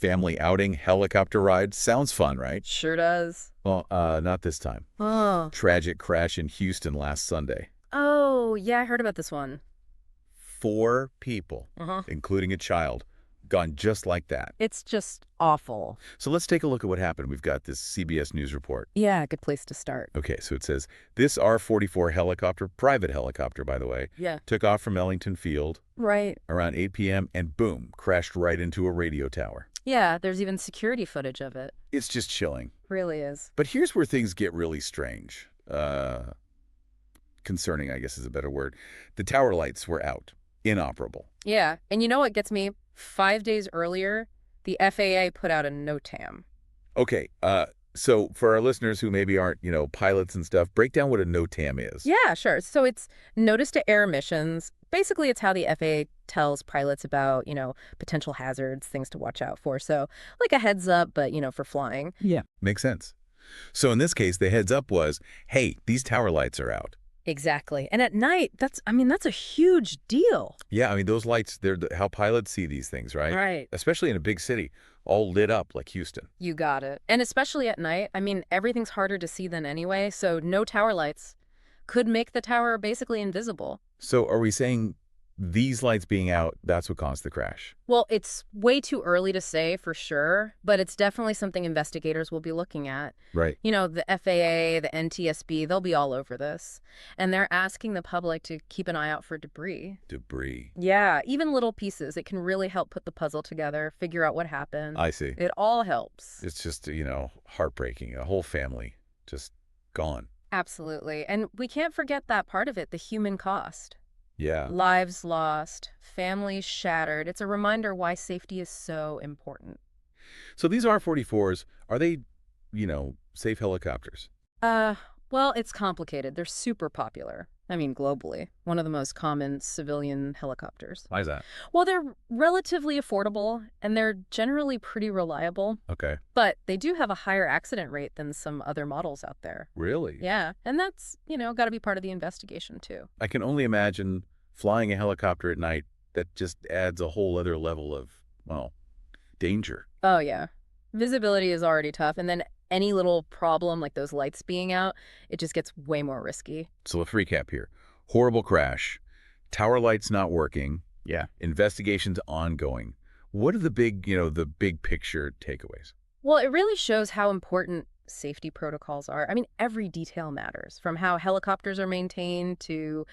family outing, helicopter ride. Sounds fun, right? Sure does. Well, not this time. Oh. Tragic crash in Houston last Sunday. Oh, yeah, I heard about this one. 4 people, Uh-huh. including a child, gone just like that. It's just awful. So let's take a look at what happened. We've got this CBS News report. Yeah, good place to start. Okay, so it says, this R-44 helicopter, private helicopter, by the way, Yeah. took off from Ellington Field Right. around 8 p.m. and boom, crashed right into a radio tower. Yeah, there's even security footage of it. It's just chilling. Really is. But here's where things get really strange. Concerning, I guess is a better word. The tower lights were out. Inoperable. Yeah, and you know what gets me? 5 days earlier, the FAA put out a NOTAM. Okay, so for our listeners who maybe aren't, pilots and stuff, break down what a NOTAM is. Yeah, sure. So it's Notice to Air Emissions. Basically, it's how the FAA tells pilots about, potential hazards, things to watch out for. So like a heads up, but, for flying. Yeah. Makes sense. So in this case, the heads up was, hey, these tower lights are out. Exactly. And at night, that's a huge deal. Yeah, those lights, they're how pilots see these things, right? Right. Especially in a big city, all lit up like Houston. You got it. And especially at night, everything's harder to see than anyway, so no tower lights could make the tower basically invisible. So are we saying these lights being out, that's what caused the crash? Well, it's way too early to say for sure, but it's definitely something investigators will be looking at. Right. The FAA, the NTSB, they'll be all over this. And they're asking the public to keep an eye out for debris. Debris. Yeah, even little pieces. It can really help put the puzzle together, figure out what happened. I see. It all helps. It's just, heartbreaking. A whole family just gone. Absolutely. And we can't forget that part of it, the human cost. Yeah. Lives lost, families shattered. It's a reminder why safety is so important. So these R-44s, are they, safe helicopters? Well, it's complicated. They're super popular. Globally. One of the most common civilian helicopters. Why is that? Well, they're relatively affordable, and they're generally pretty reliable. Okay. But they do have a higher accident rate than some other models out there. Really? Yeah, and that's, got to be part of the investigation, too. I can only imagine flying a helicopter at night. That just adds a whole other level of, danger. Oh, yeah. Visibility is already tough, and then any little problem like those lights being out, it just gets way more risky. So let's recap here. Horrible crash. Tower lights not working. Yeah. Investigations ongoing. What are the big, the big picture takeaways? Well, it really shows how important safety protocols are. Every detail matters, from how helicopters are maintained to,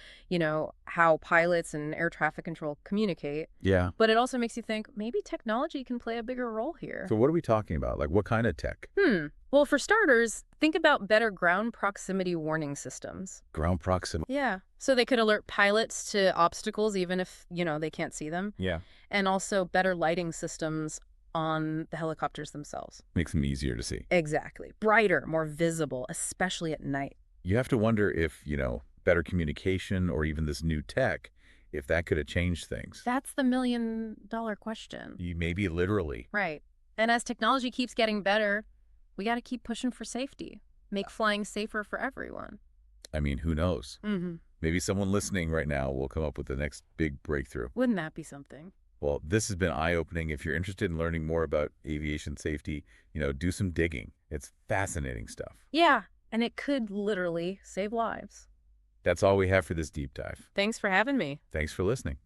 how pilots and air traffic control communicate. Yeah. But it also makes you think maybe technology can play a bigger role here. So what are we talking about? Like what kind of tech? Well, for starters, think about better ground proximity warning systems. Ground proximity. Yeah. So they could alert pilots to obstacles even if, they can't see them. Yeah. And also better lighting systems on the helicopters themselves. Makes them easier to see. Exactly. Brighter, more visible, especially at night. You have to wonder if, better communication or even this new tech, if that could have changed things. That's the $1 million question. Maybe literally. Right. And as technology keeps getting better, we got to keep pushing for safety. Make flying safer for everyone. Who knows? Mm-hmm. Maybe someone listening right now will come up with the next big breakthrough. Wouldn't that be something? Well, this has been eye-opening. If you're interested in learning more about aviation safety, do some digging. It's fascinating stuff. Yeah, and it could literally save lives. That's all we have for this deep dive. Thanks for having me. Thanks for listening.